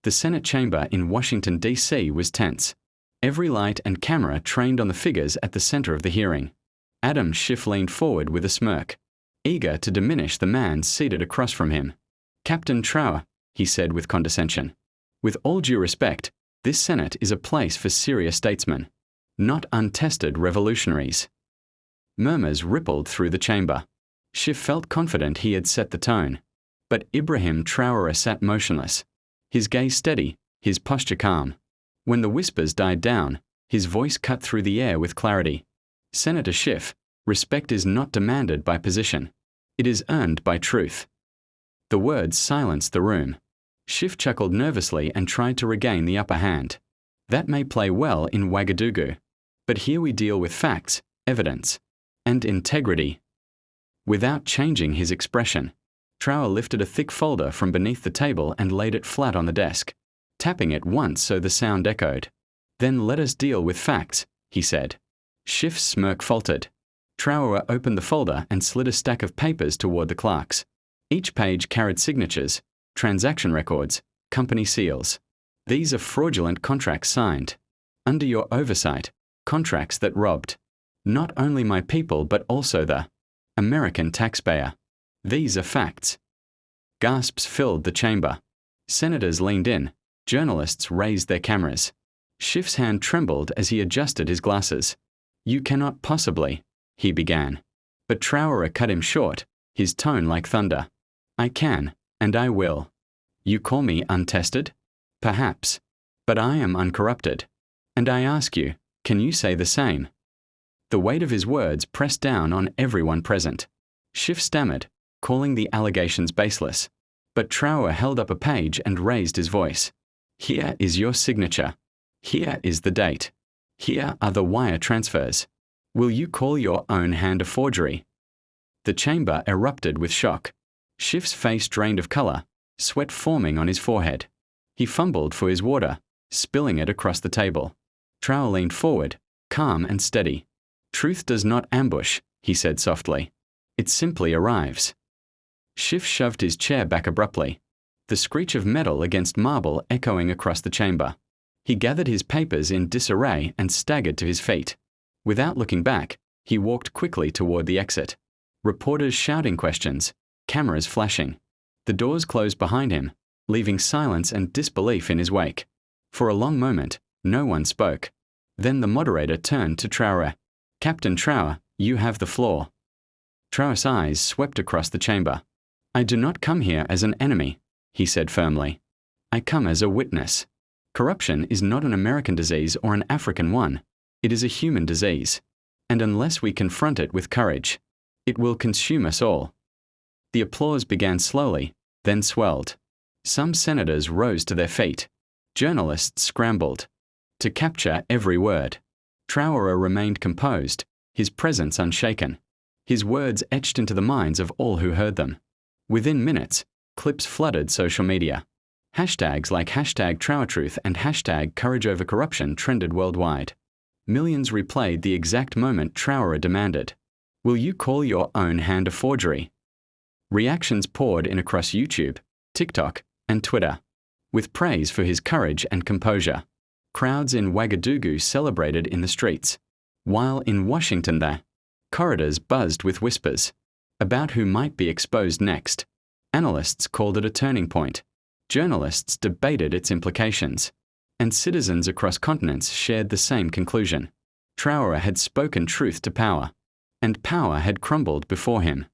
The Senate chamber in Washington, D.C. was tense. Every light and camera trained on the figures at the center of the hearing. Schiff leaned forward with a smirk, eager to diminish the man seated across from him. "Captain Traoré," he said with condescension, "with all due respect, this Senate is a place for serious statesmen, not untested revolutionaries." Murmurs rippled through the chamber. Schiff felt confident he had set the tone. But Ibrahim Traoré sat motionless, his gaze steady, his posture calm. When the whispers died down, his voice cut through the air with clarity. "Senator Schiff, respect is not demanded by position. It is earned by truth." The words silenced the room. Schiff chuckled nervously and tried to regain the upper hand. "That may play well in Ouagadougou, but here we deal with facts, evidence, and integrity." Without changing his expression, Traoré lifted a thick folder from beneath the table and laid it flat on the desk, tapping it once so the sound echoed. "Then let us deal with facts," he said. Schiff's smirk faltered. Traoré opened the folder and slid a stack of papers toward the clerks. Each page carried signatures, transaction records, company seals. "These are fraudulent contracts signed, under your oversight, contracts that robbed not only my people but also the American taxpayer. These are facts." Gasps filled the chamber. Senators leaned in. Journalists raised their cameras. Schiff's hand trembled as he adjusted his glasses. "You cannot possibly," he began. But Traoré cut him short, his tone like thunder. "I can, and I will. You call me untested? Perhaps. But I am uncorrupted. And I ask you, can you say the same?" The weight of his words pressed down on everyone present. Schiff stammered, calling the allegations baseless. But Traoré held up a page and raised his voice. "Here is your signature. Here is the date. Here are the wire transfers. Will you call your own hand a forgery?" The chamber erupted with shock. Schiff's face drained of color, sweat forming on his forehead. He fumbled for his water, spilling it across the table. Traoré leaned forward, calm and steady. "Truth does not ambush," he said softly. "It simply arrives." Schiff shoved his chair back abruptly, the screech of metal against marble echoing across the chamber. He gathered his papers in disarray and staggered to his feet. Without looking back, he walked quickly toward the exit. Reporters shouting questions, cameras flashing. The doors closed behind him, leaving silence and disbelief in his wake. For a long moment, no one spoke. Then the moderator turned to Traoré. "Captain Traoré, you have the floor." Traoré's eyes swept across the chamber. "I do not come here as an enemy," he said firmly. "I come as a witness. Corruption is not an American disease or an African one. It is a human disease. And unless we confront it with courage, it will consume us all." The applause began slowly, then swelled. Some senators rose to their feet. Journalists scrambled to capture every word. Traoré remained composed, his presence unshaken. His words etched into the minds of all who heard them. Within minutes, clips flooded social media. Hashtags like #TraoréTruth and #CourageOverCorruption trended worldwide. Millions replayed the exact moment Traoré demanded. "Will you call your own hand a forgery?" Reactions poured in across YouTube, TikTok, and Twitter, with praise for his courage and composure. Crowds in Ouagadougou celebrated in the streets, while in Washington the corridors buzzed with whispers about who might be exposed next. Analysts called it a turning point. Journalists debated its implications. And citizens across continents shared the same conclusion. Traoré had spoken truth to power, and power had crumbled before him.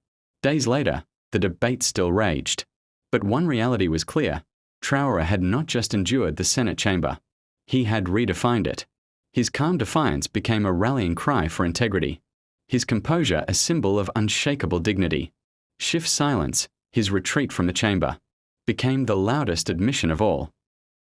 Days later, the debate still raged. But one reality was clear. Traoré had not just endured the Senate chamber. He had redefined it. His calm defiance became a rallying cry for integrity. His composure a symbol of unshakable dignity. Schiff's silence, his retreat from the chamber, became the loudest admission of all.